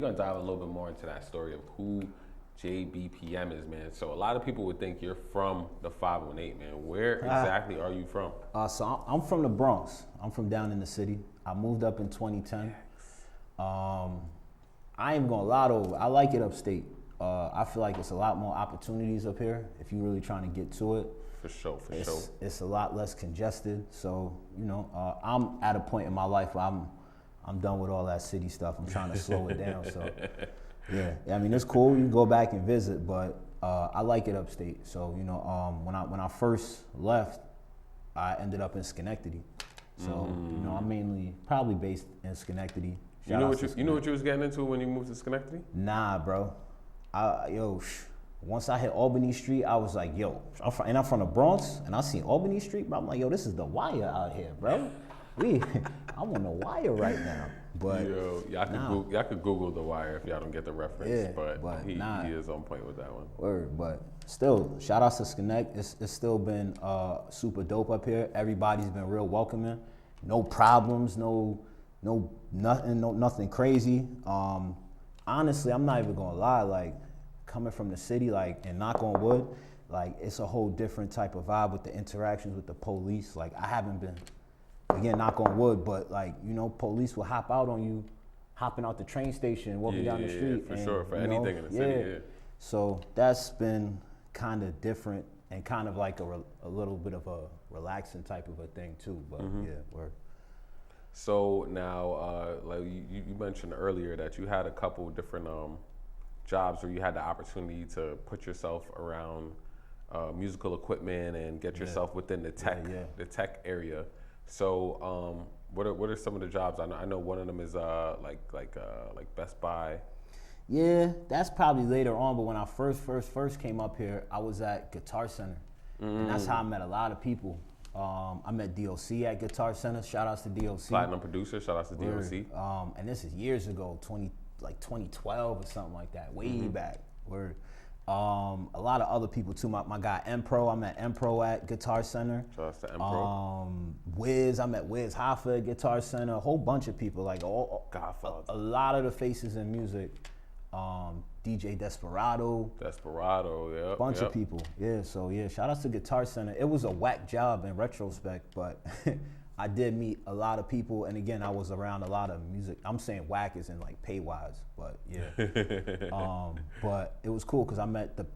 We're gonna dive a little bit more into that story of who JBPM is, man. So a lot of people would think you're from the 518, man. Where exactly are you from? So I'm from the Bronx. I'm from down in the city. I moved up in 2010. I ain't gonna lie though, I like it upstate. I feel like it's a lot more opportunities up here if you're really trying to get to it. For sure. It's a lot less congested. So, I'm at a point in my life where I'm done with all that city stuff. I'm trying to slow it down. So, yeah. I mean, it's cool. You can go back and visit, but I like it upstate. So, when I first left, I ended up in Schenectady. So, I'm mainly probably based in Schenectady. You know what you was getting into when you moved to Schenectady? Nah, bro. Once I hit Albany Street, I was like, I'm from the Bronx, and I seen Albany Street, bro. I'm like, this is the wire out here, bro. I'm on the wire right now. But y'all could Google the wire if y'all don't get the reference. Yeah, but he is on point with that one. Word, but still, shout out to Schenectady. It's still been super dope up here. Everybody's been real welcoming. No problems, nothing crazy. Honestly, I'm not even gonna lie, like coming from the city, like, and knock on wood, like it's a whole different type of vibe with the interactions with the police. Like I haven't been, again, knock on wood, but like, police will hop out on you, hopping out the train station, walking down the street. For sure, for anything in the city, yeah. So that's been kind of different and kind of like a little bit of a relaxing type of a thing too, but yeah, word. So now, like you mentioned earlier that you had a couple different jobs where you had the opportunity to put yourself around musical equipment and get yourself within the tech area. So what are some of the jobs? I know one of them is like Best Buy. Yeah, that's probably later on. But when I first came up here, I was at Guitar Center, and that's how I met a lot of people. I met DOC at Guitar Center. Shout outs to DOC. Platinum producer. Shout outs to DOC. And this is years ago, 2012 or something like that. Way back. Word. A lot of other people too. My guy M-Pro. I met M-Pro at Guitar Center. Shout outs to M-Pro. Wiz. I met Wiz Hoffa at Guitar Center. A whole bunch of people. Like a lot of the faces in music. DJ Desperado, yeah. Bunch of people, yeah. So yeah, shout out to Guitar Center. It was a whack job in retrospect, but I did meet a lot of people, and again, I was around a lot of music. I'm saying whack is in like pay wise, but yeah. But it was cool because I met the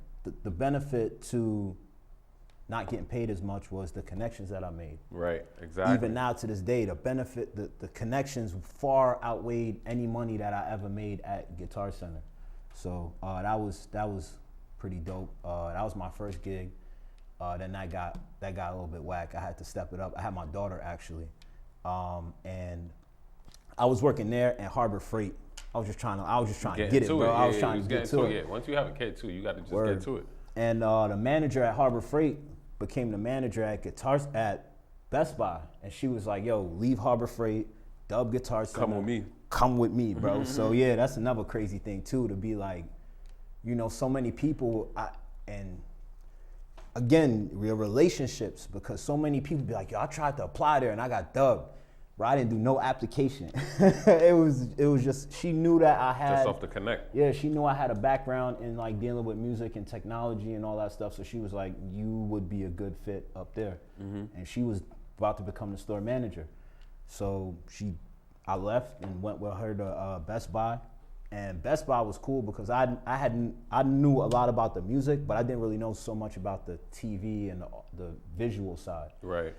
benefit to not getting paid as much was the connections that I made. Right, exactly. Even now to this day, the benefit, the connections far outweighed any money that I ever made at Guitar Center. So that was pretty dope. That was my first gig. Then that got a little bit whack. I had to step it up. I had my daughter actually, and I was working there at Harbor Freight. I was just trying to get it, bro. I was trying to get to it. Yeah. Once you have a kid too, you got to just get to it. And the manager at Harbor Freight became the manager at Best Buy, and she was like, "Yo, leave Harbor Freight, dub Guitar Center. Come with me, bro." So yeah, that's another crazy thing too, to be like, so many people, and again, real relationships, because so many people be like, "Yo, I tried to apply there and I got dubbed." Bro, I didn't do no application. it was just, she knew that I had just off the connect. Yeah, she knew I had a background in like dealing with music and technology and all that stuff. So she was like, "You would be a good fit up there." And she was about to become the store manager. So I left and went with her to Best Buy. And Best Buy was cool because I knew a lot about the music, but I didn't really know so much about the TV and the visual side. Right.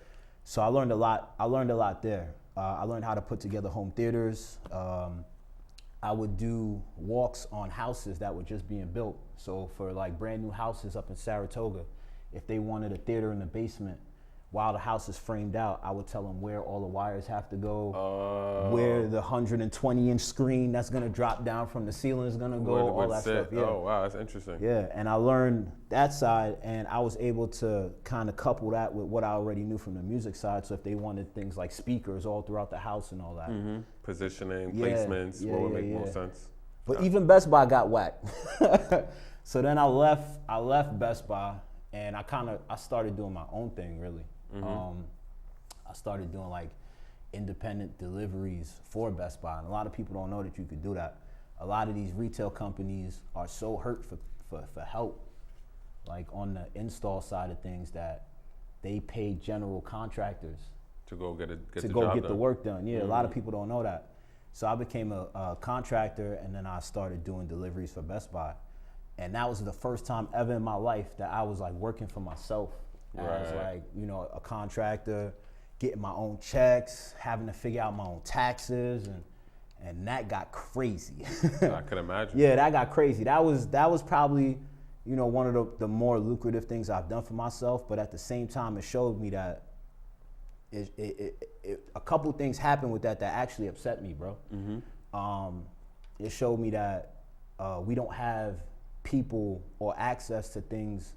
So I learned a lot there. I learned how to put together home theaters. I would do walks on houses that were just being built. So for like brand new houses up in Saratoga, if they wanted a theater in the basement, while the house is framed out, I would tell them where all the wires have to go, where the 120-inch screen that's gonna drop down from the ceiling is gonna go, all that stuff. Yeah. Oh wow, that's interesting. Yeah, and I learned that side, and I was able to kind of couple that with what I already knew from the music side. So if they wanted things like speakers all throughout the house and all that, positioning, placements, what would make more sense. But even Best Buy got whacked. So then I left Best Buy, and I started doing my own thing really. I started doing like independent deliveries for Best Buy, and a lot of people don't know that you could do that. a lot of these retail companies are so hurt for help, like on the install side of things, that they pay general contractors to go get the work done. Yeah, a lot of people don't know that. So I became a contractor, and then I started doing deliveries for Best Buy. And that was the first time ever in my life that I was like working for myself as like, you know, a contractor, getting my own checks, having to figure out my own taxes, and that got crazy. I could imagine. Yeah, that got crazy. That was probably, you know, one of the more lucrative things I've done for myself. But at the same time, it showed me that a couple things happened with that actually upset me, bro. It showed me that we don't have people or access to things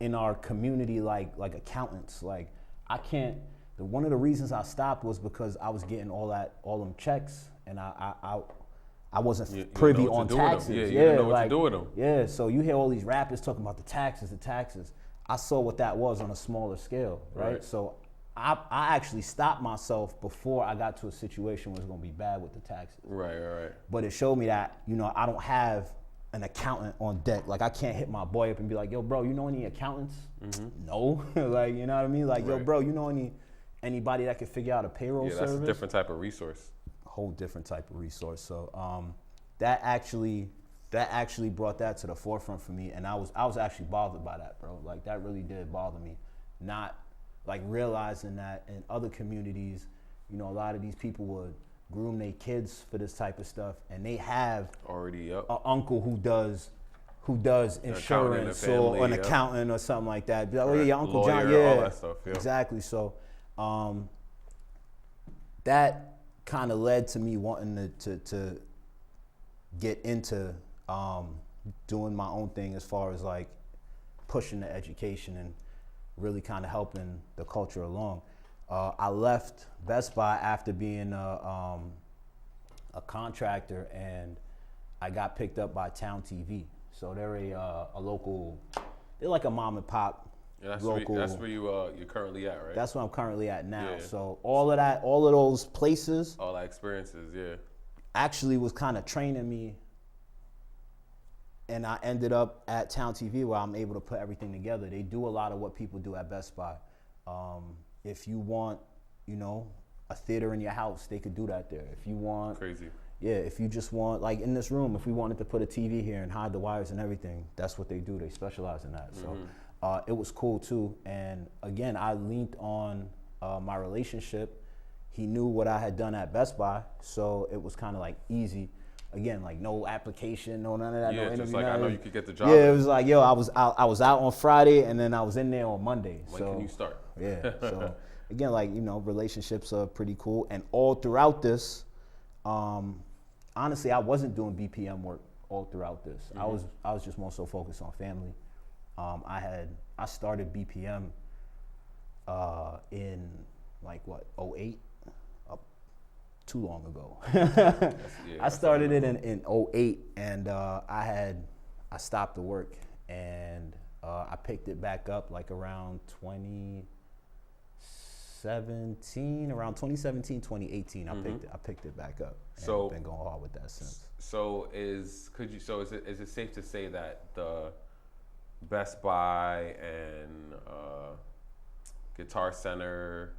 in our community like accountants. Like I can't. One of the reasons I stopped was because I was getting all them checks, and I wasn't privy on taxes. Yeah, you didn't know what to do with them. Yeah, so you hear all these rappers talking about the taxes. I saw what that was on a smaller scale, right? So I actually stopped myself before I got to a situation where it was gonna be bad with the taxes. Right. But it showed me that, you know, I don't have an accountant on deck. Like I can't hit my boy up and be like, yo, bro, you know any accountants? No. Like, you know what I mean? Like, yo, bro, you know anybody that could figure out a payroll service? Yeah, that's a different type of resource. A whole different type of resource. So that actually brought that to the forefront for me, and I was actually bothered by that, bro. Like that really did bother me. Not like realizing that in other communities, you know, a lot of these people would groom their kids for this type of stuff, and they have already an uncle who does insurance or an accountant or something like that. Be like, oh yeah, your Uncle Lawyer, John, yeah, all that stuff, yeah. Exactly. So that kind of led to me wanting to get into doing my own thing as far as like pushing the education and really kind of helping the culture along. I left Best Buy after being a contractor, and I got picked up by Town TV. So they're a local, they're like a mom and pop. Yeah, local. That's where you're currently at, right? That's where I'm currently at now. Yeah. So all of those places, all that experiences, yeah, actually was kind of training me. And I ended up at Town TV where I'm able to put everything together. They do a lot of what people do at Best Buy. If you want, you know, a theater in your house, they could do that there. If you want, crazy. Yeah, if you just want, like in this room, if we wanted to put a TV here and hide the wires and everything, that's what they do. They specialize in that. So it was cool too. And again, I leaned on my relationship. He knew what I had done at Best Buy, so it was kind of like easy. Again, like no application, no none of that, no interview. Just like I know you could get the job. Yeah, it was like, yo, I was out on Friday, and then I was in there on Monday. When can you start? Yeah. So again, like, you know, relationships are pretty cool, and all throughout this, honestly, I wasn't doing BPM work all throughout this. I was just more so focused on family. I started BPM in like what, 08? Too long ago. I started it in 08, and I stopped the work, and I picked it back up like around 2017, 2018. I picked it back up. And so I've been going hard with that since. So is it safe to say that the Best Buy and Guitar Center,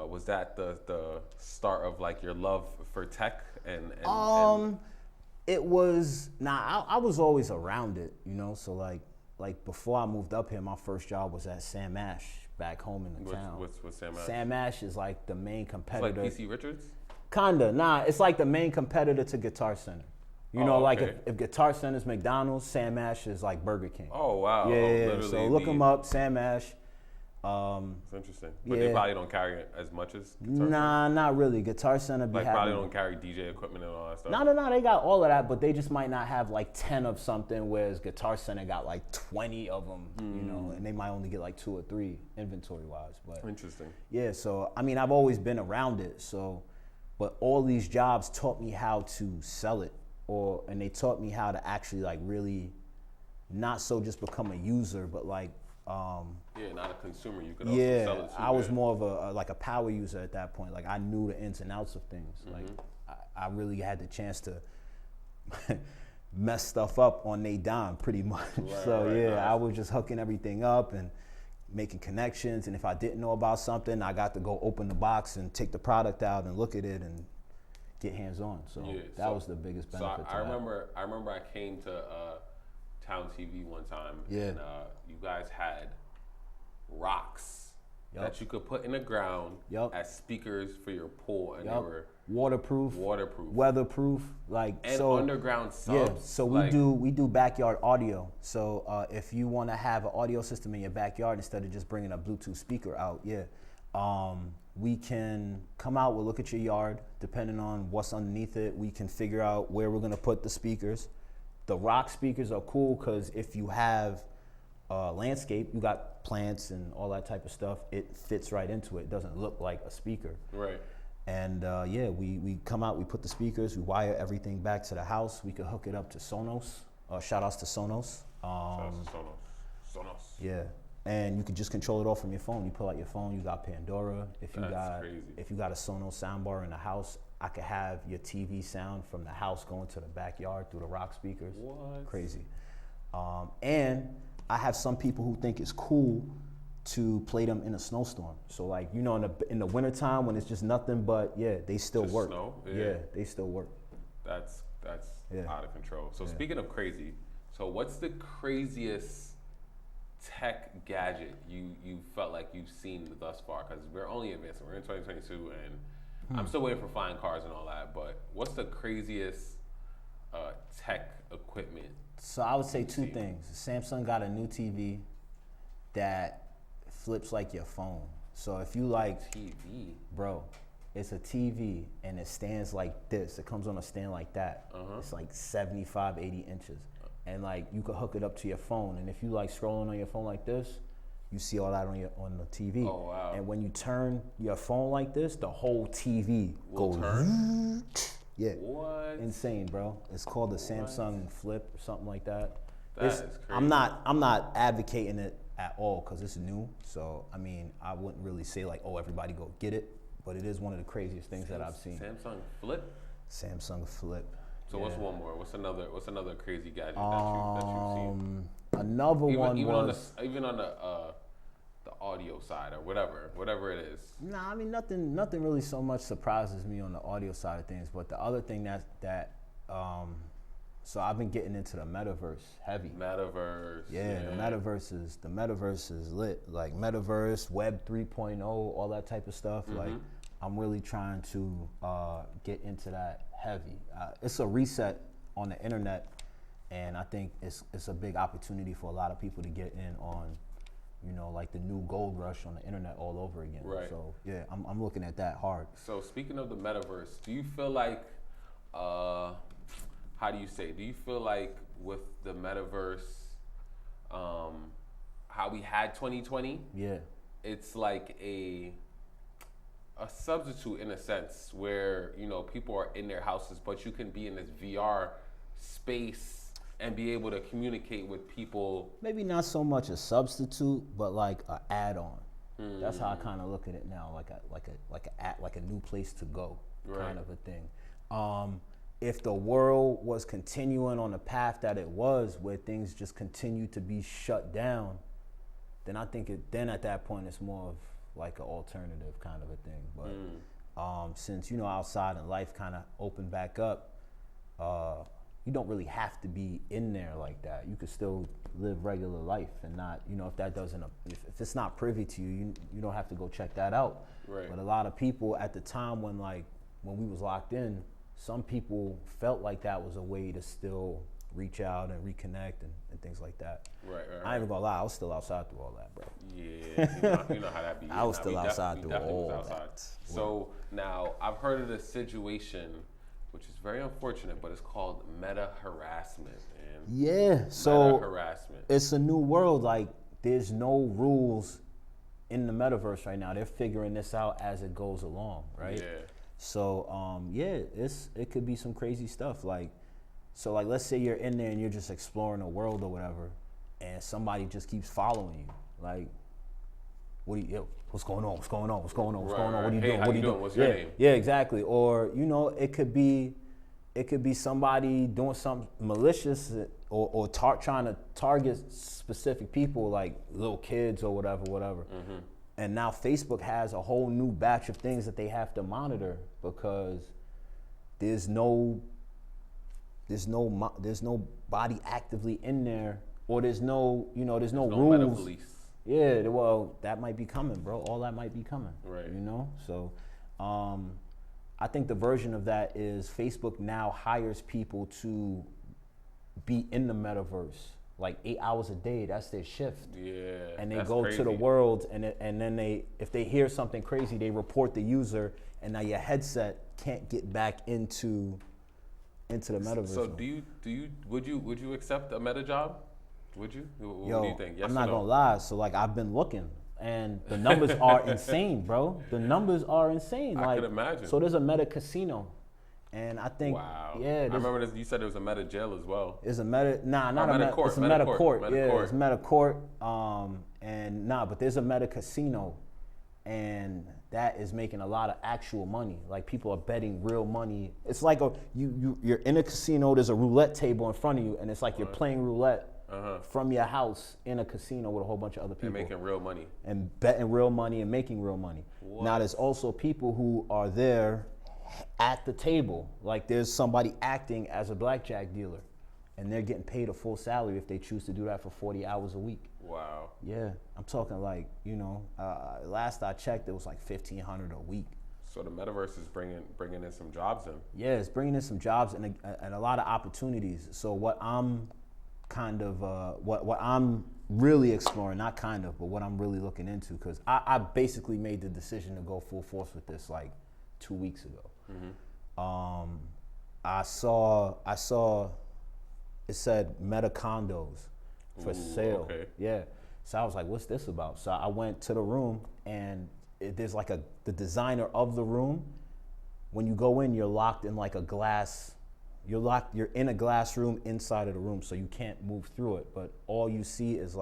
was that the start of like your love for tech and it was, I was always around it, you know. So like before I moved up here, my first job was at Sam Ash back home in the town. What's Sam Ash? Sam Ash is like the main competitor. It's like PC Richards? Kinda, it's like the main competitor to Guitar Center. You know, like if Guitar Center's McDonald's, Sam Ash is like Burger King. Oh wow! Yeah. So look them up, Sam Ash. It's interesting, but they probably don't carry it as much as Guitar Center. Not really. Guitar Center be having, probably don't carry DJ equipment and all that stuff. No, they got all of that, but they just might not have like 10 of something, whereas Guitar Center got like 20 of them, you know, and they might only get like 2 or 3 inventory-wise. But interesting. Yeah, so I mean, I've always been around it, so, but all these jobs taught me how to sell it, and they taught me how to actually like really, not so just become a user, but like, not a consumer. You could also sell it too. I was more of a power user at that point. Like I knew the ins and outs of things. Like I really had the chance mess stuff up on they dime pretty much. I was just hooking everything up and making connections. And if I didn't know about something, I got to go open the box and take the product out and look at it and get hands on. So that was the biggest benefit. So I remember I came to Town TV one time, and you guys had rocks that you could put in the ground as speakers for your pool, and they were waterproof, weatherproof, and underground subs. Yeah, so we do backyard audio. So if you want to have an audio system in your backyard instead of just bringing a Bluetooth speaker out, we can come out, we'll look at your yard, depending on what's underneath it. We can figure out where we're gonna put the speakers. The rock speakers are cool because if you have landscape, you got plants and all that type of stuff, it fits right into it. It doesn't look like a speaker. Right. And we come out, we put the speakers, we wire everything back to the house. We could hook it up to Sonos. Shout outs to Sonos. Sonos. Yeah. And you can just control it all from your phone. You pull out your phone, you got Pandora. If you got a Sonos soundbar in the house, I could have your TV sound from the house going to the backyard through the rock speakers. What? Crazy. And I have some people who think it's cool to play them in a snowstorm. So in the wintertime when it's just nothing but they still just work. Snow? Yeah, they still work. That's out of control. So speaking of crazy, so what's the craziest tech gadget you felt like you've seen thus far? Because we're only advancing. We're in 2022, and I'm still waiting for flying cars and all that. But what's the craziest tech equipment? So I would say two things. Samsung got a new TV that flips like your phone. So if you like TV, bro, it's a TV and it stands like this. It comes on a stand like that. It's like 75, 80 inches. And you could hook it up to your phone, and if you scrolling on your phone like this, you see all that on the TV. Oh wow! And when you turn your phone like this, the whole TV will goes. Turn? Yeah. What? Insane, bro. It's called the Samsung Flip or something like that. That's crazy. I'm not advocating it at all because it's new. So I mean, I wouldn't really say everybody go get it, but it is one of the craziest things that I've seen. Samsung Flip. Samsung Flip. So what's one more? What's another crazy gadget that you've seen? Another one was even on the audio side or whatever it is. Nah, I mean nothing really so much surprises me on the audio side of things. But the other thing so I've been getting into the metaverse heavy. Metaverse. Yeah, the metaverse is lit. Like metaverse, Web 3.0, all that type of stuff. Like I'm really trying to get into that heavy. It's a reset on the internet, and I think it's a big opportunity for a lot of people to get in on, the new gold rush on the internet all over again. Right. So yeah, I'm looking at that hard. So speaking of the metaverse, do you feel like, do you feel like with the metaverse, how we had 2020? Yeah. It's like a substitute in a sense where, people are in their houses, but you can be in this VR space and be able to communicate with people. Maybe not so much a substitute, but like an add-on. That's how I kind of look at it now, like a new place to go, kind of a thing. If the world was continuing on the path that it was, where things just continue to be shut down, then I think at that point it's more of like an alternative kind of a thing. But since outside and life kind of opened back up, you don't really have to be in there like that. You could still live regular life and not, if it's not privy to you, you don't have to go check that out. Right. But a lot of people at the time when we was locked in, some people felt like that was a way to still reach out and reconnect and things like that. Right. I ain't even gonna lie, I was still outside through all that, bro. Yeah, you know how that be. I was still outside through all that. So now I've heard of this situation, which is very unfortunate, but it's called meta harassment, man. Yeah, so meta harassment. It's a new world. Like there's no rules in the metaverse right now. They're figuring this out as it goes along, right? Yeah. So it could be some crazy stuff. So let's say you're in there and you're just exploring the world or whatever, and somebody just keeps following you. Like, what's going on? What's going on? What's going on? What's going on? What are you doing? What are you doing? What's your name? Yeah, exactly. Or it could be It could be somebody doing something malicious or trying to target specific people like little kids or whatever. And now Facebook has a whole new batch of things that they have to monitor because there's nobody actively in there, or there's no rules. Meta police. Yeah, well, that might be coming, bro. All that might be coming. Right. So I think the version of that is Facebook now hires people to be in the metaverse. Like 8 hours a day, that's their shift. Yeah, and they go to the world, and then if they hear something crazy, they report the user, and now your headset can't get back into the metaverse. So would you accept a meta job? Would you? What do you think? Yes, I'm not gonna lie. So like I've been looking, and the numbers are insane, bro. The numbers are insane. I could imagine. So there's a meta casino. And I think, wow. Yeah. I remember this, you said there was a meta jail as well. It's a meta, not a meta court. It's a meta court. Yeah, it's meta court. But there's a meta casino, and that is making a lot of actual money. Like people are betting real money. It's like you're in a casino. There's a roulette table in front of you, and it's like you're playing roulette from your house in a casino with a whole bunch of other people. And making real money. And betting real money and making real money. What? Now there's also people who are there at the table, like there's somebody acting as a blackjack dealer, and they're getting paid a full salary if they choose to do that for 40 hours a week. Wow. Yeah, I'm talking like, last I checked, it was like $1,500 a week. So the metaverse is bringing in some jobs in. Yeah, it's bringing in some jobs and a lot of opportunities. So what I'm what I'm really exploring, not kind of, but what I'm really looking into, because I basically made the decision to go full force with this like 2 weeks ago. I saw it said meta condos for sale. Okay. Yeah. So I was like, what's this about? So I went to the room, and there's like the designer of the room. When you go in, you're locked in like a glass. You're in a glass room inside of the room, so you can't move through it. But all you see is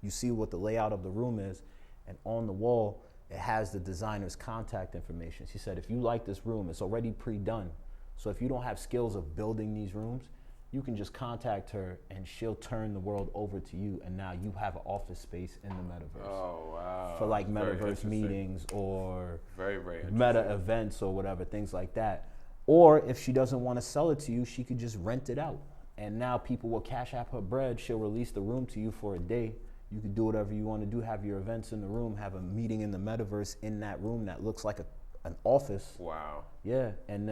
you see what the layout of the room is, and on the wall, it has the designer's contact information. She said, if you like this room, it's already pre-done. So if you don't have skills of building these rooms, you can just contact her and she'll turn the world over to you. And now you have an office space in the metaverse. Oh, wow. For like metaverse meetings or very, very meta events or whatever, things like that. Or if she doesn't want to sell it to you, she could just rent it out. And now people will cash app her bread. She'll release the room to you for a day. You can do whatever you want to do, have your events in the room, have a meeting in the metaverse in that room that looks like an office. Wow. Yeah, and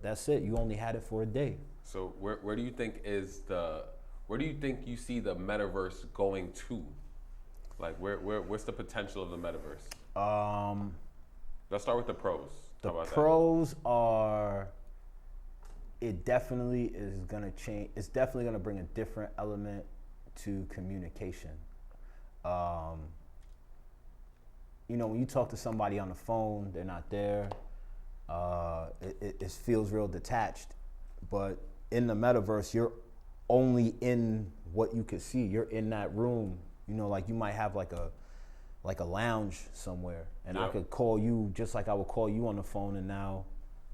that's it. You only had it for a day. So where do you think you see the metaverse going to? Like what's the potential of the metaverse? Let's start with the pros. The pros are, it definitely is gonna change. It's definitely gonna bring a different element to communication. When you talk to somebody on the phone, they're not there. It feels real detached. But in the metaverse, you're only in what you can see. You're in that room. Like you might have like a lounge somewhere, and I could call you just like I would call you on the phone, and now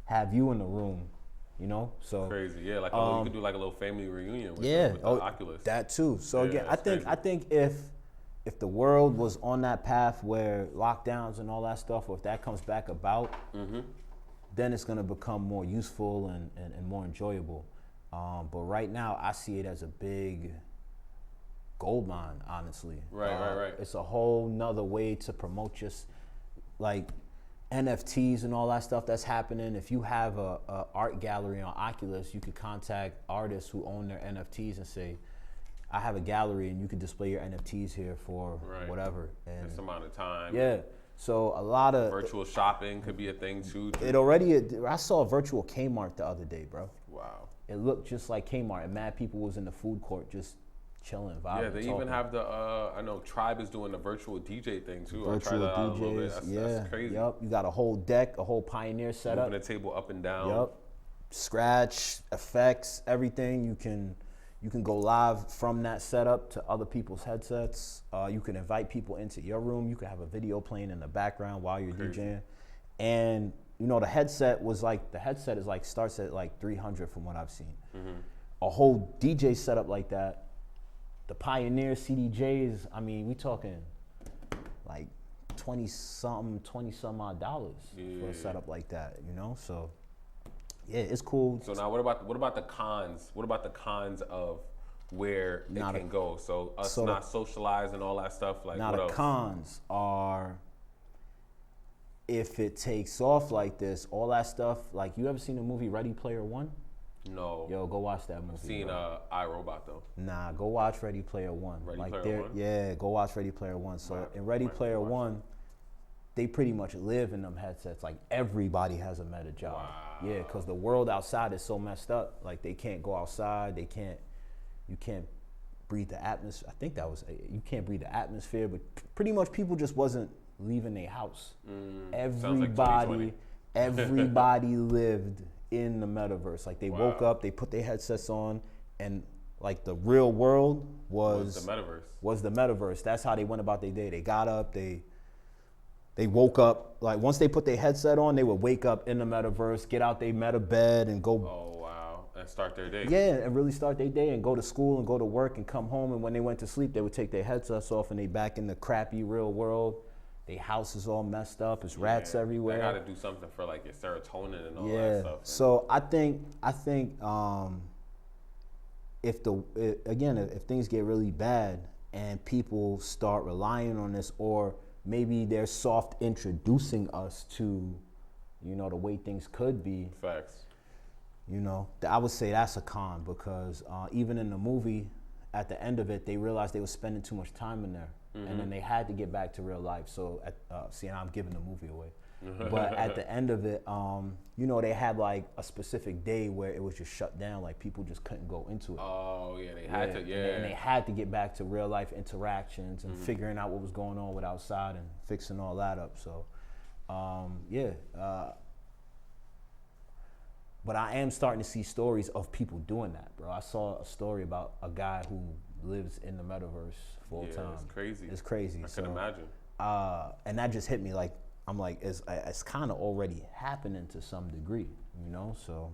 have you in the room. So crazy, yeah. Like you could do like a little family reunion with the Oculus. That too. So again, I think if the world was on that path where lockdowns and all that stuff, or if that comes back about, then it's gonna become more useful and more enjoyable. But right now, I see it as a big gold mine, honestly. Right. It's a whole nother way to promote like NFTs and all that stuff that's happening. If you have a art gallery on Oculus, you could contact artists who own their NFTs and say, I have a gallery and you can display your NFTs here for whatever. And this amount of time. Yeah. So a lot of virtual shopping could be a thing too. I saw a virtual Kmart the other day, bro. Wow. It looked just like Kmart, and mad people was in the food court just chilling, vibing. Yeah, they even have I know Tribe is doing the virtual DJ thing too. Virtual I tried that out a little bit. DJs, That's crazy. Yep, you got a whole deck, a whole Pioneer setup. Moving the table up and down. Yep, scratch, effects, everything. You can go live from that setup to other people's headsets. You can invite people into your room. You can have a video playing in the background while you're DJing. And you know, the headset is like starts at like 300 from what I've seen. A whole DJ setup like that, the Pioneer CDJs, I mean, we talking like 20 some odd dollars for a setup like that, you know? So yeah, it's cool. So now what about the cons? What about the cons of where it can go? So us not socializing and all that stuff, like now what the else? Cons are, if it takes off like this, all that stuff, like, you ever seen the movie Ready Player One? No. Yo, go watch that movie. I've seen iRobot though. Nah, go watch Ready Player One. Ready Player One? Yeah, go watch Ready Player One. So in Ready Player One, they pretty much live in them headsets. Like, everybody has a meta job. Wow. Yeah, because the world outside is so messed up. Like, they can't go outside. You can't breathe the atmosphere. I think you can't breathe the atmosphere, but pretty much people just wasn't leaving their house. Everybody lived in the metaverse. Like, they woke up, they put their headsets on, and like the real world was the metaverse. That's how they went about their day. They got up, they woke up. Like, once they put their headset on, they would wake up in the metaverse, get out their meta bed, and go. Oh wow! And start their day. Yeah, and really start their day and go to school and go to work and come home. And when they went to sleep, they would take their headsets off and they back in the crappy real world. Their house is all messed up. It's rats everywhere. They got to do something for like your serotonin and all that stuff. So I think if things get really bad and people start relying on this, or maybe they're soft introducing us to, you know, the way things could be. Facts. You know, I would say that's a con, because even in the movie, at the end of it, they realized they were spending too much time in there. And then they had to get back to real life. So, see, I'm giving the movie away. But at the end of it, you know, they had like a specific day where it was just shut down. Like, people just couldn't go into it. Oh, yeah, they had to, And they had to get back to real life interactions and figuring out what was going on with outside and fixing all that up. So, but I am starting to see stories of people doing that, bro. I saw a story about a guy who lives in the metaverse full time. It's crazy. It's crazy. I can imagine. And that just hit me. Like, I'm like, it's kind of already happening to some degree, you know. So,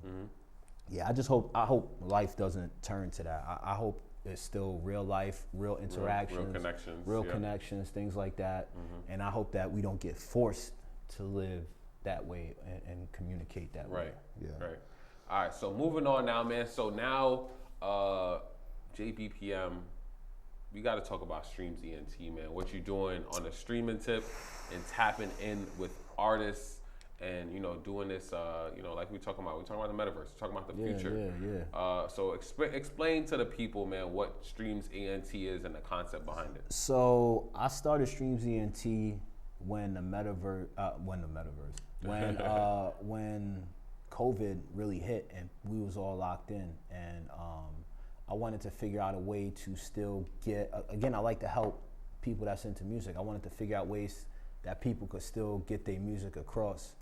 yeah, I hope life doesn't turn to that. I hope it's still real life, real interactions, real connections, things like that. And I hope that we don't get forced to live that way and communicate that way. Right. All right. So moving on now, man. So now, JBPM, we got to talk about Streams ENT, man. What you doing on the streaming tip and tapping in with artists, and, you know, doing this, you know, like we're talking about the metaverse, we're talking about the future. So explain to the people, man, what Streams ENT is and the concept behind it. So I started Streams ENT when COVID really hit and we was all locked in, and I wanted to figure out a way to still get, again, I like to help people that's into music. I wanted to figure out ways that people could still get their music across.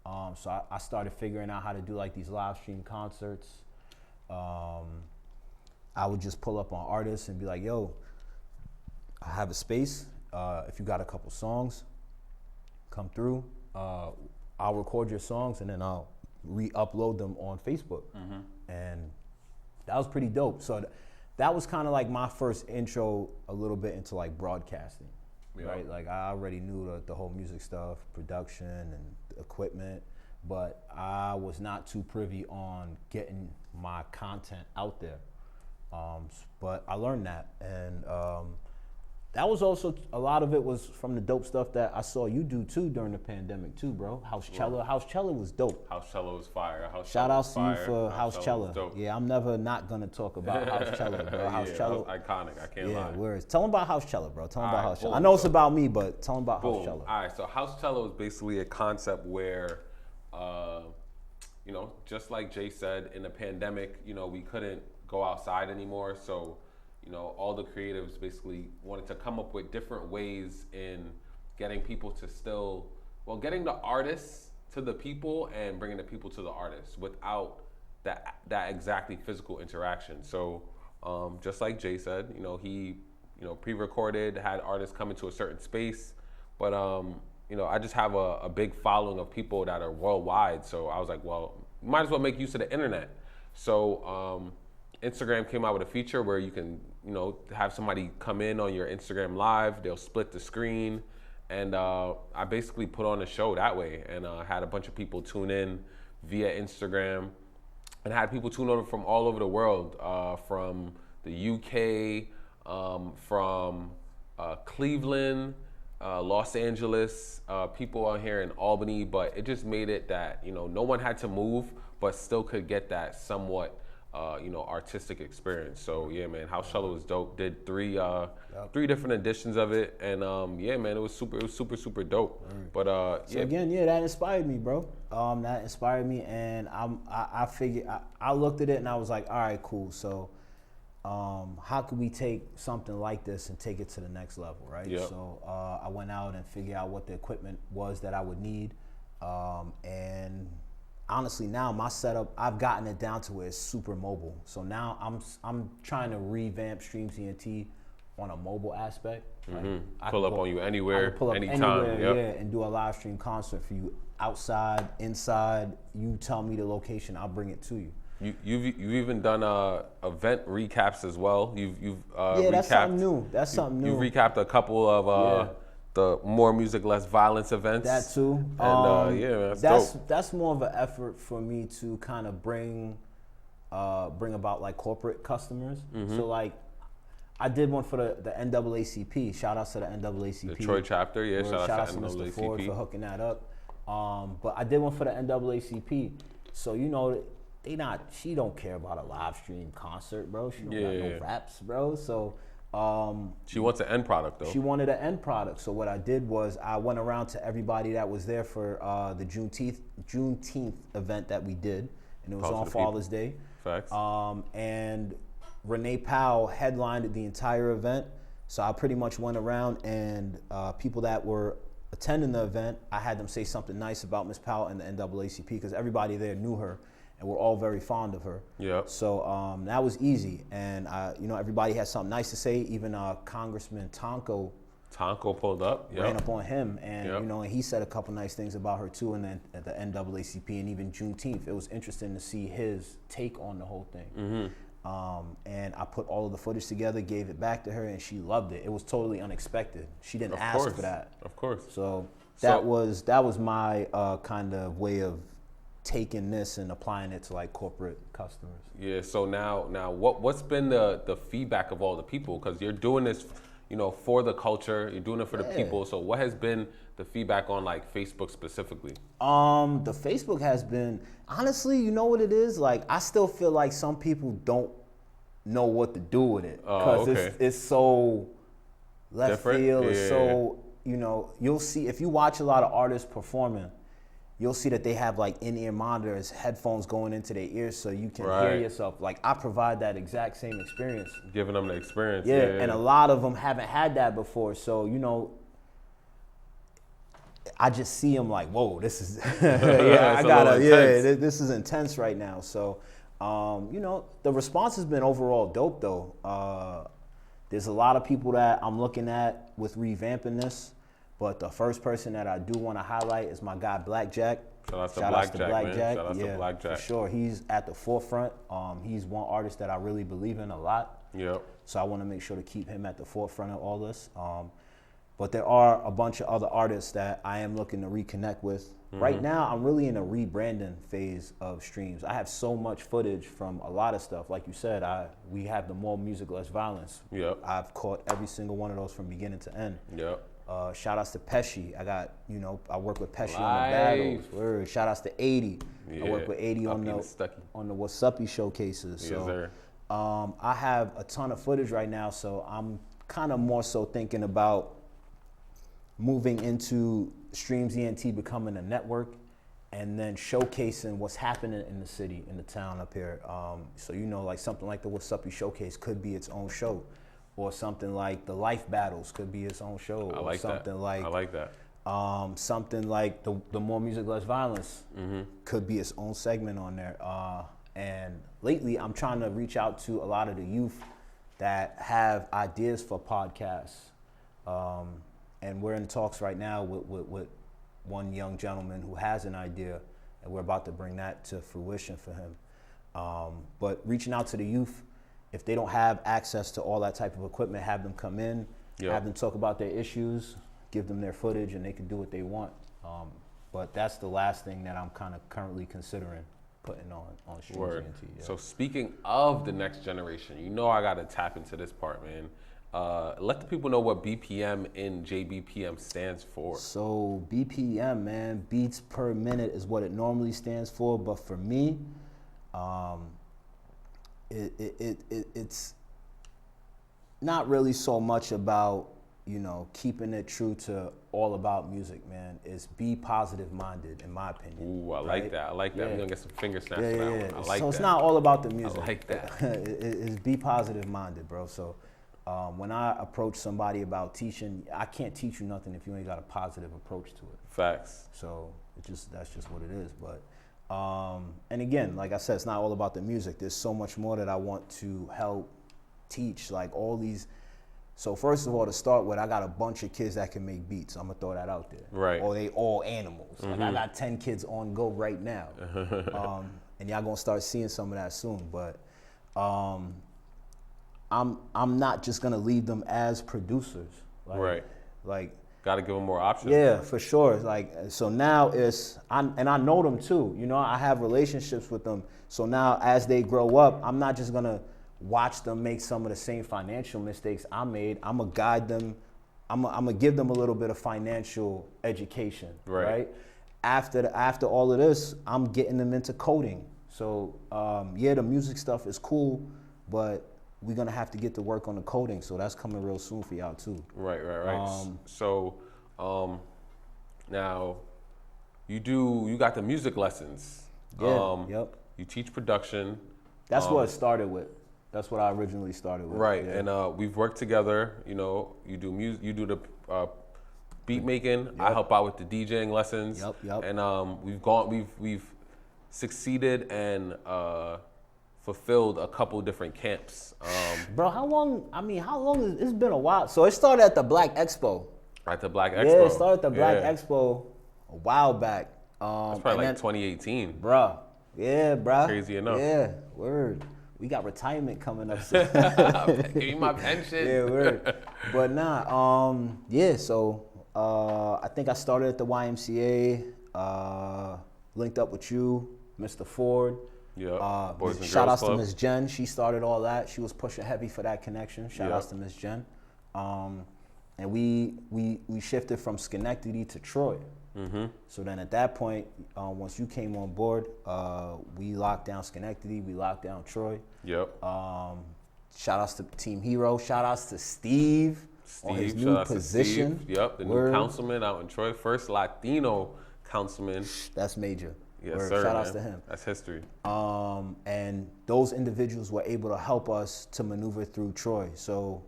So I started figuring out how to do like these live stream concerts. I would just pull up on artists and be like, yo, I have a space. If you got a couple songs, come through. I'll record your songs and then I'll re-upload them on Facebook. And that was pretty dope. So that was kind of like my first intro a little bit into like broadcasting, right? Like, I already knew the whole music stuff, production and equipment, but I was not too privy on getting my content out there. But I learned that, and that was also, a lot of it was from the dope stuff that I saw you do too during the pandemic too, bro. House Cello was dope. House Cello was fire. Shout out to you for House Cello. Yeah, I'm never not gonna talk about House Cello, bro. House Cello, iconic. I can't lie. Words. Tell them about House Cello, bro. Tell them about House Cello. I know it's about me, but tell them about House Cello. All right, so House Cello is basically a concept where, you know, just like Jay said, in the pandemic, you know, we couldn't go outside anymore, so, you know, all the creatives basically wanted to come up with different ways in getting people to still, well, getting the artists to the people and bringing the people to the artists without that exactly physical interaction. So just like Jay said, you know, he, you know, pre-recorded, had artists come into a certain space, but I just have a big following of people that are worldwide. So I was like, well, might as well make use of the internet. So Instagram came out with a feature where you can, have somebody come in on your Instagram live. They'll split the screen. And I basically put on a show that way, and had a bunch of people tune in via Instagram, and had people tune over from all over the world, from the UK, from Cleveland, Los Angeles, people out here in Albany. But it just made it that no one had to move, but still could get that somewhat artistic experience. So yeah, man, House Shello was dope. Did three different editions of it, and yeah, man, it was super dope. But so again, yeah, that inspired me, bro. That inspired me, and I figured I looked at it and I was like, all right, cool. So how could we take something like this and take it to the next level, right? Yep. So I went out and figured out what the equipment was that I would need, and honestly, now my setup, I've gotten it down to where it's super mobile. So now I'm trying to revamp Streams ENT on a mobile aspect. Mm-hmm. Pull up on you anywhere, anytime. Anywhere, yeah, and do a live stream concert for you, outside, inside. You tell me the location, I'll bring it to you. You've even done event recaps as well. You've yeah, that's something new. That's something new. You recapped a couple of the More Music, Less Violence events. That too. And yeah, that's dope. That's more of an effort for me to kind of bring about like corporate customers. Mm-hmm. So like, I did one for the NAACP. Shout outs to the NAACP. Detroit chapter, yeah. Shout out to Mr. Ford for hooking that up. But I did one for the NAACP. So she don't care about a live stream concert, bro. She don't got no raps, bro. So she wants an end product though. She wanted an end product. So what I did was I went around to everybody that was there for the Juneteenth event that we did, and it was on Father's Day. Facts. And Renee Powell headlined the entire event. So I pretty much went around and people that were attending the event, I had them say something nice about Miss Powell and the NAACP because everybody there knew her and we're all very fond of her. Yeah. So that was easy, and everybody had something nice to say. Even Congressman Tonko pulled up, ran up on him, and and he said a couple nice things about her too. And then at the NAACP and even Juneteenth, it was interesting to see his take on the whole thing. Mm-hmm. And I put all of the footage together, gave it back to her, and she loved it. It was totally unexpected. She didn't ask for that. Of course. So that was my kind of way of taking this and applying it to like corporate customers. Yeah. So now, what's been the feedback of all the people? Because you're doing this, for the culture. You're doing it for the people. So what has been the feedback on like Facebook specifically? The Facebook has been, honestly, you know what it is? Like, I still feel like some people don't know what to do with it because it's so left different field. It's so you'll see if you watch a lot of artists performing. You'll see that they have like in-ear monitors, headphones going into their ears so you can hear yourself. Like, I provide that exact same experience. Giving them the experience. Yeah, and a lot of them haven't had that before. So, I just see them like, whoa, this is, this is intense right now. So, the response has been overall dope though. There's a lot of people that I'm looking at with revamping this. But the first person that I do want to highlight is my guy Blackjack. Shout out to Blackjack. Shout out to Blackjack. For sure. He's at the forefront. He's one artist that I really believe in a lot. Yep. So I want to make sure to keep him at the forefront of all this. But there are a bunch of other artists that I am looking to reconnect with. Mm-hmm. Right now, I'm really in a rebranding phase of Streams. I have so much footage from a lot of stuff. Like you said, we have the More Music, Less Violence. Yep. I've caught every single one of those from beginning to end. Yep. Shout outs to Pesci. I got, I work with Pesci on the battles. Word. Shout outs to 80. Yeah. I work with 80 on the What's Uppy showcases. Yes, sir. I have a ton of footage right now, so I'm kind of more so thinking about moving into Streams ENT becoming a network and then showcasing what's happening in the city, in the town up here. So like something like the What's Uppy showcase could be its own show. Or something like the Life Battles could be its own show. I like that. Something like the More Music, Less Violence could be its own segment on there. And lately, I'm trying to reach out to a lot of the youth that have ideas for podcasts. And we're in talks right now with one young gentleman who has an idea, and we're about to bring that to fruition for him. But reaching out to the youth, if they don't have access to all that type of equipment, have them come in, have them talk about their issues, give them their footage, and they can do what they want. But that's the last thing that I'm kind of currently considering putting on Streams ENT. Yeah. So speaking of the next generation, you know I got to tap into this part, man. Let the people know what BPM in JBPM stands for. So BPM, man, beats per minute is what it normally stands for, but for me, it's not really so much about, you know, keeping it true to all about music, man. It's be positive minded, in my opinion. Ooh, I like that. I like that. We're gonna get some finger snaps for that one. I like that. So it's not all about the music. I like that. It's be positive minded, bro. So when I approach somebody about teaching, I can't teach you nothing if you ain't got a positive approach to it. Facts. So that's just what it is. But and again, like I said, it's not all about the music. There's so much more that I want to help teach, like all these. So first of all, to start with, I got a bunch of kids that can make beats. I'm gonna throw that out there. Right. Or they all animals. Like I got 10 kids on go right now. And y'all gonna start seeing some of that soon. But I'm not just gonna leave them as producers. Like gotta give them more options. Yeah, for sure. Like so now and I know them too. You know, I have relationships with them. So now as they grow up, I'm not just gonna watch them make some of the same financial mistakes I made. I'm gonna guide them. I'm gonna give them a little bit of financial education, right? After all of this, I'm getting them into coding. So yeah, the music stuff is cool, but we're gonna have to get to work on the coding. So that's coming real soon for y'all too. Right. So now you got the music lessons. Yeah. Yep. You teach production. That's what it started with. That's what I originally started with. Right, yeah. And we've worked together. You know, you do music, you do the beat making. Yep. I help out with the DJing lessons. Yep. And we've succeeded and fulfilled a couple different camps. Bro, how long it's been a while. So it started at the Black Expo. At the Black Expo. Yeah, it started at the Black Expo a while back. That's probably like 2018. Bruh. Yeah, bruh. Crazy enough. Yeah, word. We got retirement coming up soon. Give me my pension. Yeah, word. But so I think I started at the YMCA, linked up with you, Mr. Ford. Yeah. Boys and shout Girls outs Club. to Miss Jen. She started all that. She was pushing heavy for that connection. Shout outs to Miss Jen. And we shifted from Schenectady to Troy. Mm-hmm. So then at that point, once you came on board, we locked down Schenectady, we locked down Troy. Yep. Shout outs to Team Hero. Shout outs to Steve on his new position. Yep, the new councilman out in Troy, first Latino councilman. That's major. Yes, sir. Shout outs to him. That's history. And those individuals were able to help us to maneuver through Troy. So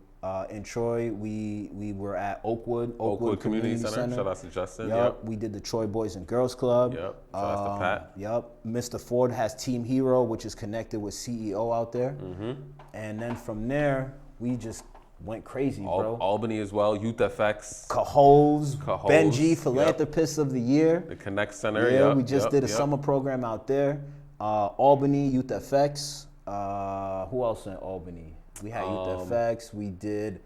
in Troy, we were at Oakwood Community Center. Shout out to Justin. Yep. We did the Troy Boys and Girls Club. Yep. Shout out to Pat. Yep. Mr. Ford has Team Hero, which is connected with CEO out there. Mm-hmm. And then from there, we just went crazy, bro. Albany as well. Youth FX. Cajoles. Benji, Philanthropist of the Year. The Connect Center. Yeah, we just did a summer program out there. Albany, Youth FX. Who else in Albany? We had Youth FX. We did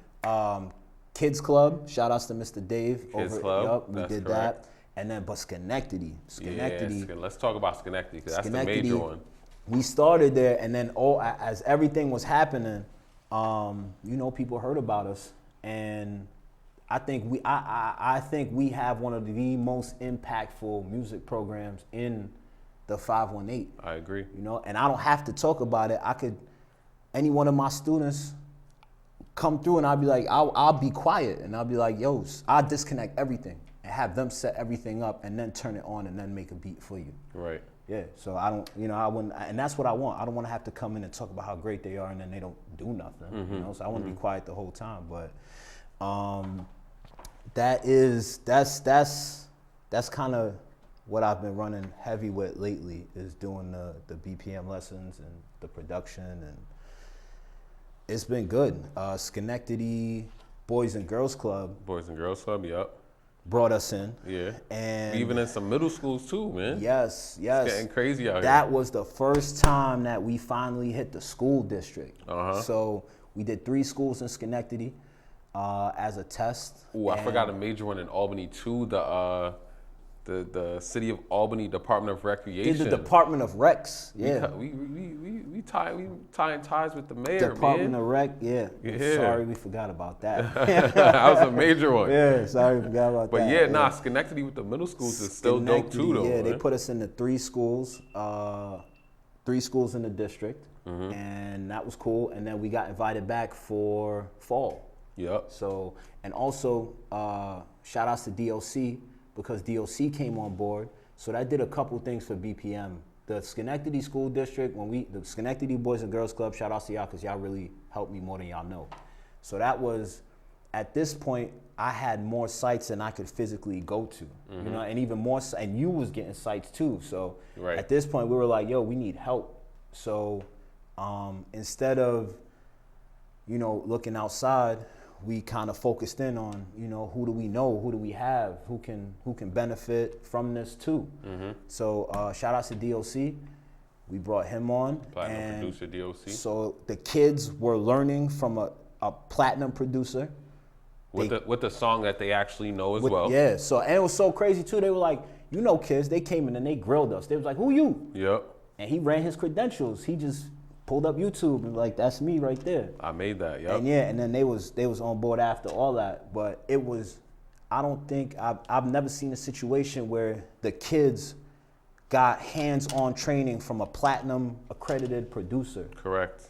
Kids Club. Shout outs to Mr. Dave. Kids Club. We did that. And then, but Schenectady. Yeah, let's talk about Schenectady, because that's the major one. We started there, and then as everything was happening, people heard about us, and I think we have one of the most impactful music programs in the 518. I agree. And I don't have to talk about it. Any one of my students come through and I'll be like, I'll be quiet and I'll be like, yo, I'll disconnect everything and have them set everything up and then turn it on and then make a beat for you. Right. Yeah. So I wouldn't, and that's what I want. I don't want to have to come in and talk about how great they are and then they don't do nothing. Mm-hmm. So I want to be quiet the whole time. But that's kind of what I've been running heavy with lately, is doing the BPM lessons and the production, and it's been good. Schenectady Boys and Girls Club. Boys and Girls Club, yep. brought us in. Yeah. And even in some middle schools too, man. Yes. It's getting crazy out here. That was the first time that we finally hit the school district. So we did 3 schools in Schenectady as a test. Ooh, I forgot a major one in Albany too. The City of Albany Department of Recreation. Did the Department of Recs, yeah. We tying ties with the mayor, Department of Rec, yeah. Sorry, we forgot about that. That was a major one. Yeah, sorry, we forgot about that. But yeah, Schenectady with the middle schools is still dope too, though. Yeah, man. they put us in the 3 schools, 3 schools in the district, and that was cool. And then we got invited back for fall. Yep. So, and also, shout outs to DOC, because DOC came on board. So that did a couple things for BPM. The Schenectady School District, the Schenectady Boys and Girls Club, shout outs to y'all, because y'all really helped me more than y'all know. So that was, at this point, I had more sites than I could physically go to, you know, and even more, and you was getting sites too. So at this point, we were like, yo, we need help. So instead of, you know, looking outside, we kind of focused in on, you know, who do we know, who do we have, who can benefit from this too. So shout out to DOC. We brought him on. Platinum producer DOC. So the kids were learning from a platinum producer. With the song that they actually know as well. Yeah, so, and it was so crazy too. They were like, you know, kids, they came in and they grilled us. They was like, who you? Yep. And he ran his credentials. He just pulled up YouTube and like, that's me right there. I made that, yep. And yeah, and then they was on board after all that. But it was, I don't think, I've never seen a situation where the kids got hands-on training from a platinum accredited producer. Correct.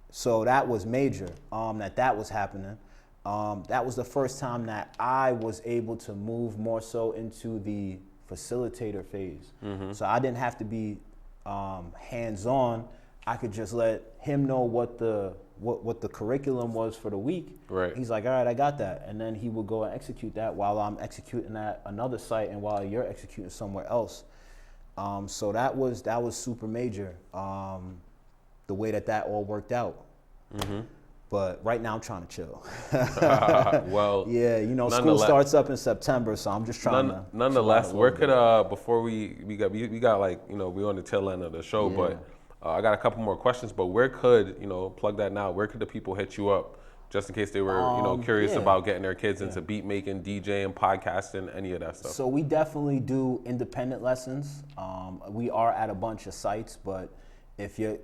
So that was major, that was happening. That was the first time that I was able to move more so into the facilitator phase. So I didn't have to be hands-on. I could just let him know what the curriculum was for the week. Right. He's like, all right, I got that. And then he would go and execute that while I'm executing at another site and while you're executing somewhere else. So that was super major, the way that all worked out. But right now I'm trying to chill. Well, yeah, you know, school starts up in September, so I'm just trying to. Nonetheless, where could before we got like, you know, we on the tail end of the show, but I got a couple more questions. But where could, you know, plug that now? Where could the people hit you up, just in case they were, you know, curious about getting their kids into beat making, DJing, podcasting, any of that stuff? So we definitely do independent lessons. We are at a bunch of sites, but if your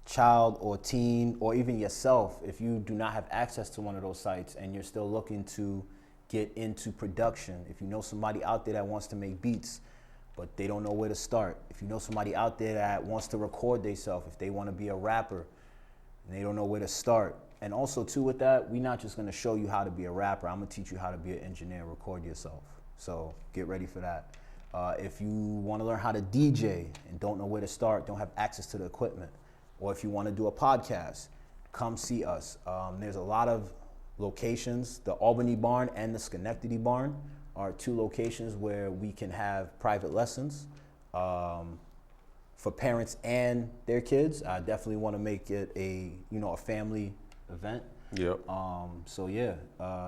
child or teen or even yourself, if you do not have access to one of those sites and you're still looking to get into production, if you know somebody out there that wants to make beats, but they don't know where to start, if you know somebody out there that wants to record themselves, if they want to be a rapper and they don't know where to start. And also too with that, we're not just going to show you how to be a rapper, I'm going to teach you how to be an engineer and record yourself. So get ready for that. If you want to learn how to DJ and don't know where to start, don't have access to the equipment, or if you want to do a podcast, come see us. There's a lot of locations. The Albany Barn and the Schenectady Barn are 2 locations where we can have private lessons for parents and their kids. I definitely want to make it a family event. Yep. So yeah,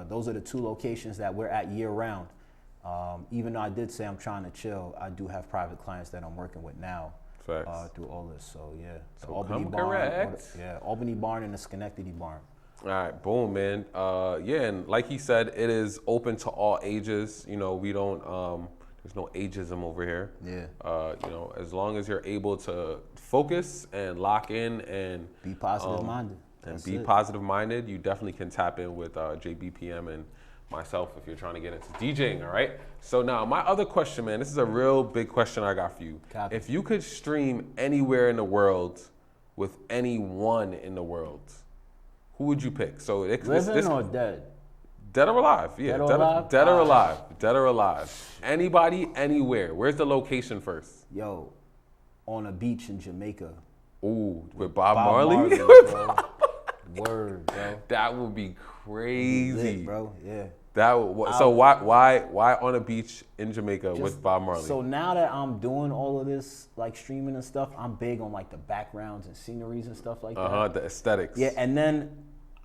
those are the 2 locations that we're at year round. Even though I did say I'm trying to chill, I do have private clients that I'm working with now. Through all this, so yeah. The So Albany come Barn, correct. Albany Barn and the Schenectady Barn. All right, boom, man. Yeah, and like he said, it is open to all ages. You know, we don't, there's no ageism over here. Yeah. You know, as long as you're able to focus and lock in and be positive minded. Positive minded, you definitely can tap in with JBPM and myself if you're trying to get into DJing, all right? So now my other question, man, this is a real big question I got for you. Copy. If you could stream anywhere in the world with anyone in the world, who would you pick? So living or dead? Dead or alive? Yeah, dead or alive? Dead or alive. Dead or alive. Anybody, anywhere. Where's the location first? Yo, on a beach in Jamaica. Ooh, with Bob Marley? Bro. Word, bro. That would be crazy, lit, bro. Yeah. So why on a beach in Jamaica with Bob Marley? So now that I'm doing all of this like streaming and stuff, I'm big on like the backgrounds and sceneries and stuff like that. The aesthetics. Yeah, and then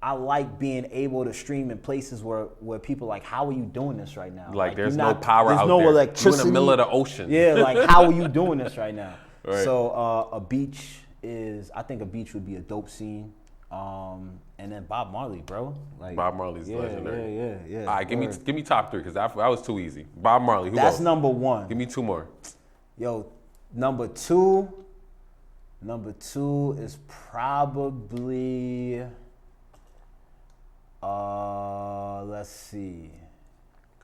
I like being able to stream in places where people like, how are you doing this right now? Like there's no power out there. There's no electricity. You're in the middle of the ocean. Yeah, like how are you doing this right now? Right. So I think a beach would be a dope scene. And then Bob Marley, bro. Like Bob Marley's legendary. Yeah. All right, give me top 3 because that was too easy. Bob Marley. Who That's else? number 1. Give me 2 more. Yo, number 2 is probably let's see.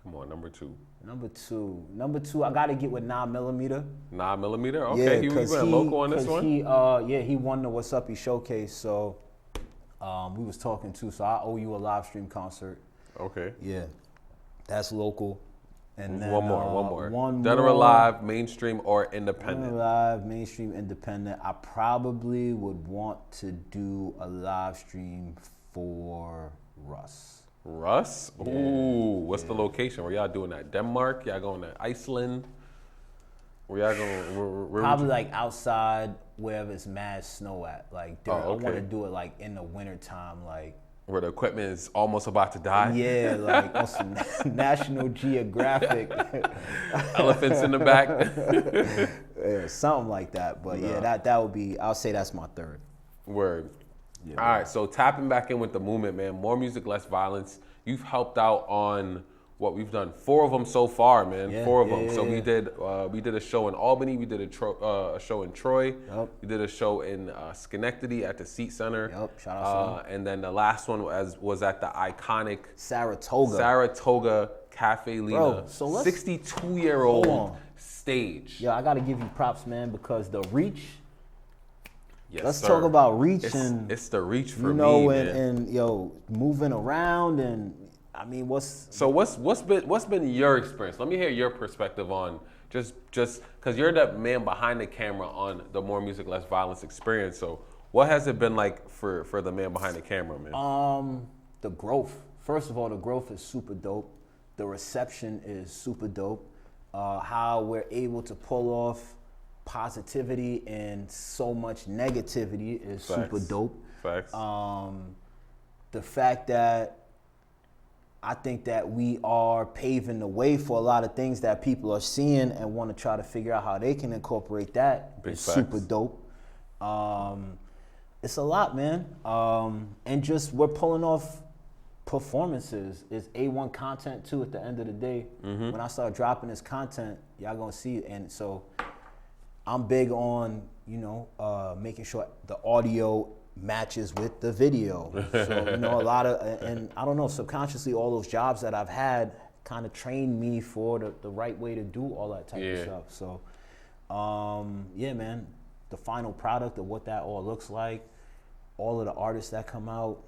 Come on, number 2. Number two, I gotta get with 9mm. 9mm? Okay, yeah, he went local on this one? He won the What's Uppy Showcase, so we was talking too, so I owe you a live stream concert. Okay. Yeah, that's local. And then one more. Dead or Alive, mainstream or independent? Dead or Alive, mainstream, independent. I probably would want to do a live stream for Russ. Russ? Yeah. Ooh, what's the location? Where y'all doing that? Denmark? Y'all going to Iceland? Where y'all going? Where probably like outside wherever it's mad snow at. Like, I want to do it like in the wintertime, like. Where the equipment is almost about to die? Yeah, like on some National Geographic. Elephants in the back? Yeah, something like that. But yeah, that would be, I'll say that's my 3rd. Word. Yeah, all right, so tapping back in with the movement, man. More music, less violence. You've helped out on what we've done 4 of them so far, man. Yeah, 4 of them. Yeah, so we did a show in Albany. We did a show in Troy. Yep. We did a show in Schenectady at the Seat Center. Yep. Shout out to them. And then the last one was at the iconic Saratoga Cafe Lena. Bro, so 62-year-old stage. Yeah, I got to give you props, man, because the reach. Yes, Let's sir. talk about reach it's the reach for me, man. and yo, moving around and I mean, what's been your experience? Let me hear your perspective on just because you're the man behind the camera on the More Music, Less Violence experience. So what has it been like for the man behind the camera, man? The growth. First of all, the growth is super dope. The reception is super dope. How we're able to pull off positivity and so much negativity is super dope. Facts. The fact that I think that we are paving the way for a lot of things that people are seeing and want to try to figure out how they can incorporate that. Big is facts. Super dope. It's a lot, man. And just we're pulling off performances. It's A1 content too at the end of the day. Mm-hmm. When I start dropping this content, y'all gonna see it. And so I'm big on, making sure the audio matches with the video. So, a lot of, and I don't know, subconsciously all those jobs that I've had kind of trained me for the right way to do all that type of stuff. So, yeah, man, the final product of what that all looks like, all of the artists that come out,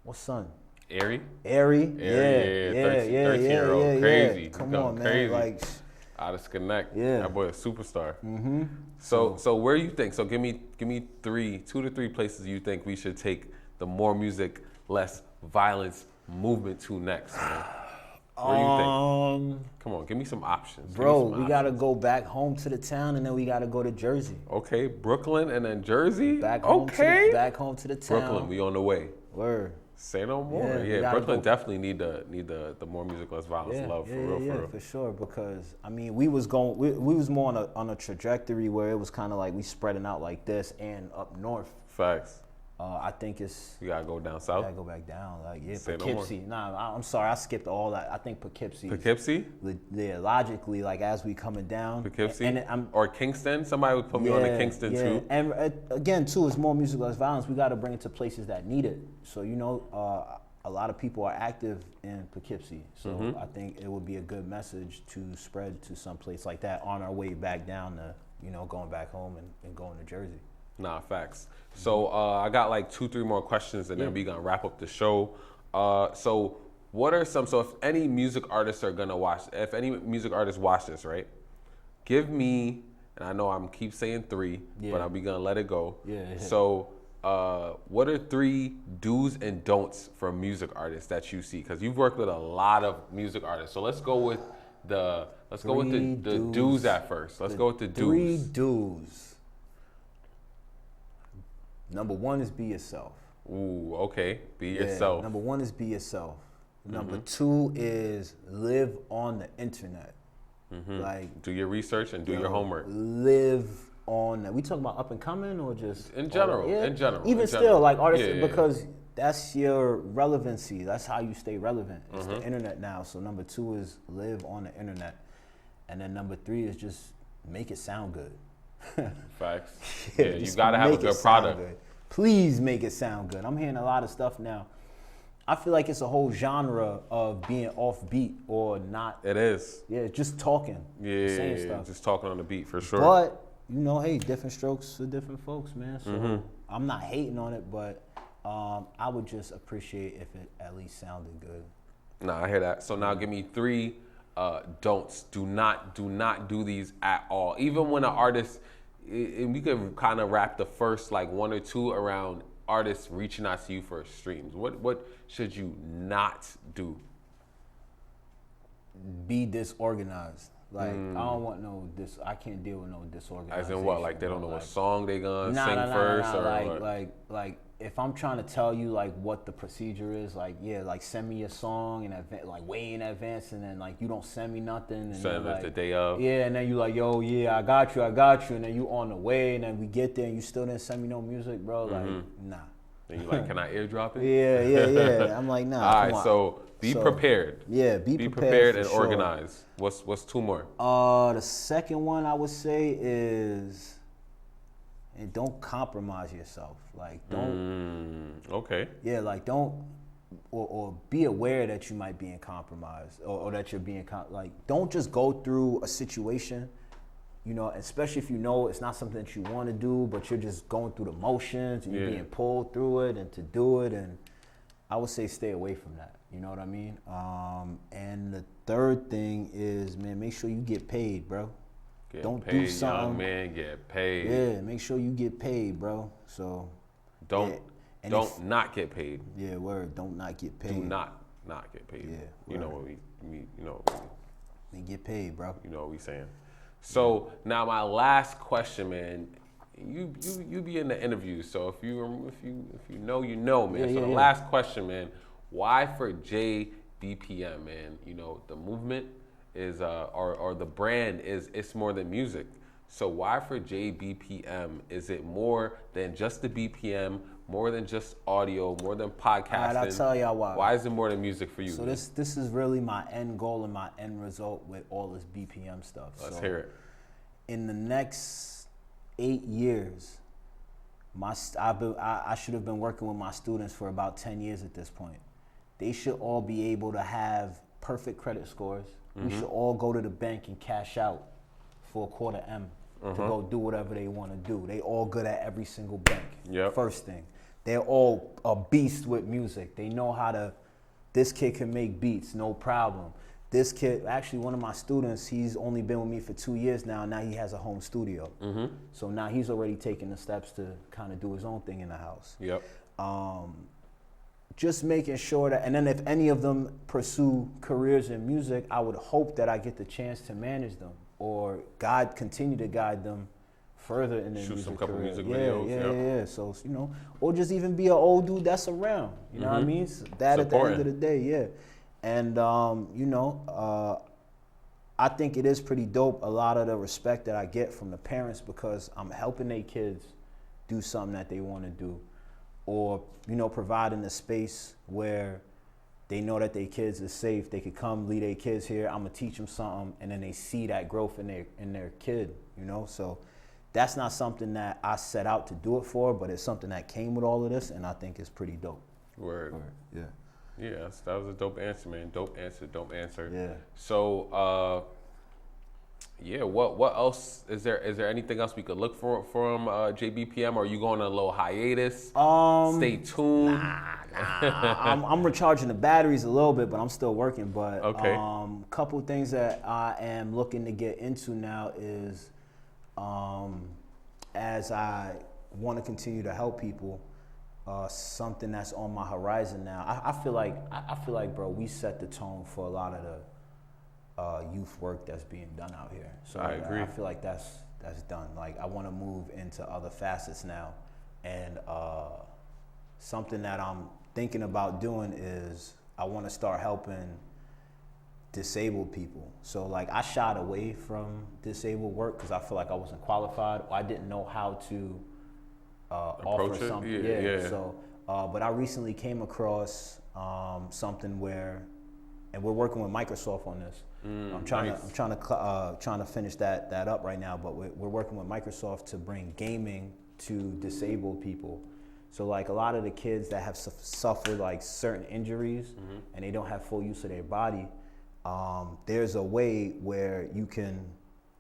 what's son? Airy? Yeah. 13-year-old, crazy. Come on, man. Crazy. Like, out of Connect. Yeah. That boy a superstar. Mm-hmm. So where you think? So give me 2 to 3 places you think we should take the More Music, Less Violence movement to next, man. Where you think? Come on, give me some options. Bro, we gotta go back home to the town, and then we gotta go to Jersey. Okay, Brooklyn and then Jersey. Back home to the town. Brooklyn, we on the way. Word. Say no more. Yeah, Brooklyn definitely need the More Music, Less Violence love for real. For sure. Because I mean, we was more on a trajectory where it was kind of like we spreading out like this and up north. Facts. I think it's. You gotta go down south. Gotta go back down. Like Say Poughkeepsie. No I'm sorry, I skipped all that. I think Poughkeepsie. Poughkeepsie? Yeah, logically, like as we coming down. Poughkeepsie. Or Kingston. Somebody would put me on the Kingston too. And again, too, it's More Music, Less Violence. We gotta bring it to places that need it. So a lot of people are active in Poughkeepsie. So I think it would be a good message to spread to some place like that on our way back down to going back home and going to Jersey. Nah, facts. So I got like 2-3 more questions and then we gonna wrap up the show. So what are so if any music artists are gonna watch, if any music artists watch this, right? Give me, and I know I'm keep saying 3, but I'm gonna let it go. Yeah. So what are 3 do's and don'ts for music artists that you see? Because you've worked with a lot of music artists. So let's go with the do's at first. Let's go with the do's. 3 do's. Number 1 is be yourself. Ooh, okay. Be yourself. Number 1 is be yourself. Number 2 is live on the internet. Like, do your research and do your homework. Live on that. We talking about up and coming or just in general? In general. Even in still, general. like artists, because that's your relevancy. That's how you stay relevant. It's the internet now. So number 2 is live on the internet, and then number 3 is just make it sound good. Facts. Yeah, you gotta have a good product. Good. Please make it sound good. I'm hearing a lot of stuff now. I feel like it's a whole genre of being offbeat or not. It is. Yeah, just talking. Saying stuff. Just talking on the beat for sure. But, you know, hey, different strokes for different folks, man. So I'm not hating on it, but I would just appreciate if it at least sounded good. Nah, I hear that. So now give me 3 don'ts. Do not do these at all. Even when an artist, and we could kind of wrap the first like 1 or 2 around artists reaching out to you for streams. What should you not do? Be disorganized. Like, I don't want I can't deal with no disorganization. As in what? Like they don't know what song they gonna sing first? Or like if I'm trying to tell you like what the procedure is, like like send me a song in advance, like way in advance, and then like you don't send me nothing, and send it like, the day of. Yeah, and then you like, yo, yeah, I got you, and then you on the way, and then we get there, and you still didn't send me no music, bro. Like, nah. And you like, can I airdrop it? Yeah. I'm like, nah. All right, so be prepared. Yeah, be prepared and sure. organized. What's 2 more? The second one I would say is, and don't compromise yourself. Like, don't. Okay. Yeah, like don't, or be aware that you might be in compromise, or that you're being like, don't just go through a situation. You know, especially if you know it's not something that you want to do, but you're just going through the motions and you're being pulled through it and to do it. And I would say stay away from that. You know what I mean? And the third thing is, man, make sure you get paid, bro. Don't do something. Young man, get paid. Yeah, make sure you get paid, bro. So don't not get paid. Yeah, word. Don't not get paid. Do not get paid. Yeah, you know what we you know. We get paid, bro. You know what we saying. So now my last question, man. You be in the interviews, so if you know, you know, man. The last question, man. Why for JBPM, man? You know, the movement is or the brand is, it's more than music. So why for JBPM? Is it more than just the BPM, more than just audio, more than podcasting? All right, I'll tell y'all why. Why is it more than music for you? So this is really my end goal and my end result with all this BPM stuff. Let's hear it. In the next 8 years, I should have been working with my students for about 10 years at this point. They should all be able to have perfect credit scores. We should all go to the bank and cash out for a $250,000 to go do whatever they want to do. They all good at every single bank. Yep. First thing. They're all a beast with music. They know how to, this kid can make beats, no problem. This kid, actually one of my students, he's only been with me for 2 years now. Now he has a home studio. So now he's already taking the steps to kind of do his own thing in the house. Yep. Just making sure that, and then if any of them pursue careers in music, I would hope that I get the chance to manage them or continue to guide them further in their music career. Music videos. Yeah. So, you know, or just even be an old dude that's around. You know what I mean? So that at the end of the day, yeah. And, you know, I think it is pretty dope, a lot of the respect that I get from the parents because I'm helping their kids do something that they want to do. Or, you know, providing a space where they know that their kids are safe. They could come, lead their kids here. I'm gonna teach them something, and then they see that growth in their kid. You know, so that's not something that I set out to do it for, but it's something that came with all of this, and I think it's pretty dope. Word. Yeah. Yeah, that was a dope answer, man. Dope answer. Yeah. So, yeah, what else is there? Is there anything else we could look for from JBPM? Or are you going on a little hiatus? Stay tuned. Nah. I'm recharging the batteries a little bit, but I'm still working. But okay. Couple things that I am looking to get into now is, as I want to continue to help people, something that's on my horizon now. I feel like, bro, we set the tone for a lot of the youth work that's being done out here. So I agree. I feel like that's done. Like I want to move into other facets now and something that I'm thinking about doing is I want to start helping disabled people. So like I shied away from disabled work because I feel like I wasn't qualified or I didn't know how to offer something. Yeah. So, but I recently came across something where, and we're working with Microsoft on this. I'm trying to finish that up right now. But we're working with Microsoft to bring gaming to disabled people. So like a lot of the kids that have suffered like certain injuries and they don't have full use of their body, there's a way where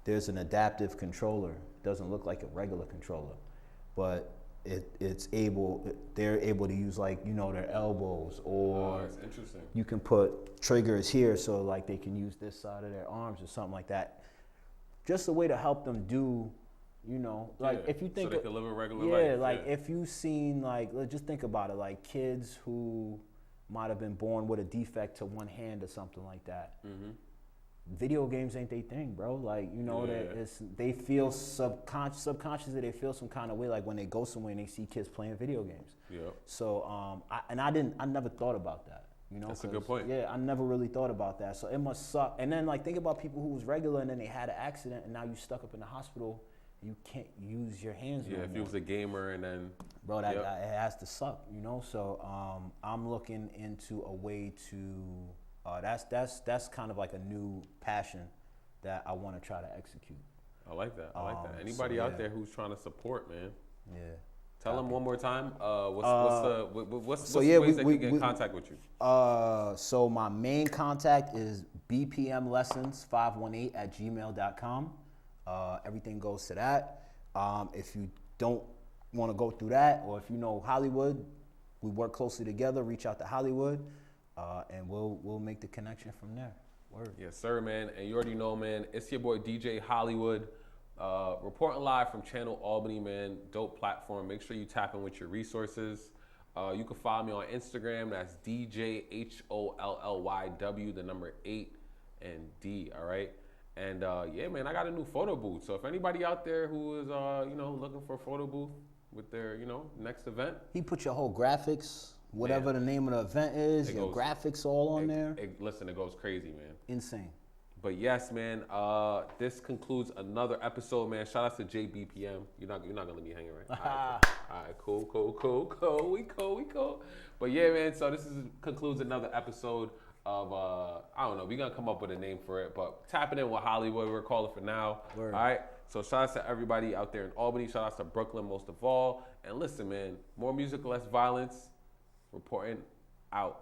there's an adaptive controller. It doesn't look like a regular controller, but they're able to use like, their elbows or that's interesting. You can put triggers here so like they can use this side of their arms or something like that. Just a way to help them do, if you think so they can live a regular life. Yeah, like if you've seen just think about it, like kids who might have been born with a defect to one hand or something like that. Video games ain't their thing, bro. Like, they feel subconsciously they feel some kind of way, like when they go somewhere and they see kids playing video games. Yeah. So, I never thought about that. That's a good point. Yeah, I never really thought about that. So it must suck. And then like think about people who was regular and then they had an accident and now you stuck up in the hospital. You can't use your hands no more. If you was a gamer and then... Bro, it has to suck, So I'm looking into a way to... that's kind of like a new passion that I want to try to execute. I like that. Anybody out there who's trying to support, man? Yeah. Tell them one more time. What's the ways they can get in contact with you? So my main contact is bpmlessons518@gmail.com. Everything goes to that. If you don't want to go through that, or if you know Hollyw8d, we work closely together. Reach out to Hollyw8d, and we'll make the connection from there. Word. Yes, sir, man. And you already know, man. It's your boy DJ Hollyw8d, reporting live from Channel Albany, man. Dope platform. Make sure you tap in with your resources. You can follow me on Instagram. That's DJ HOLLYW, the number 8 and D. All right. And yeah, man, I got a new photo booth. So if anybody out there who is, looking for a photo booth with their, next event. He put your whole graphics, whatever the name of the event is, your graphics all on there. Listen, it goes crazy, man. Insane. But yes, man, this concludes another episode, man. Shout out to JBPM. You're not gonna let me hanging, right? All right, cool. We cool. But yeah, man, so this concludes another episode of I don't know, we're gonna come up with a name for it, but tapping in with Hollyw8d, we're calling for now. Word. All right, so shout out to everybody out there in Albany, shout out to Brooklyn most of all, and listen, man, more music, less violence. Reporting out.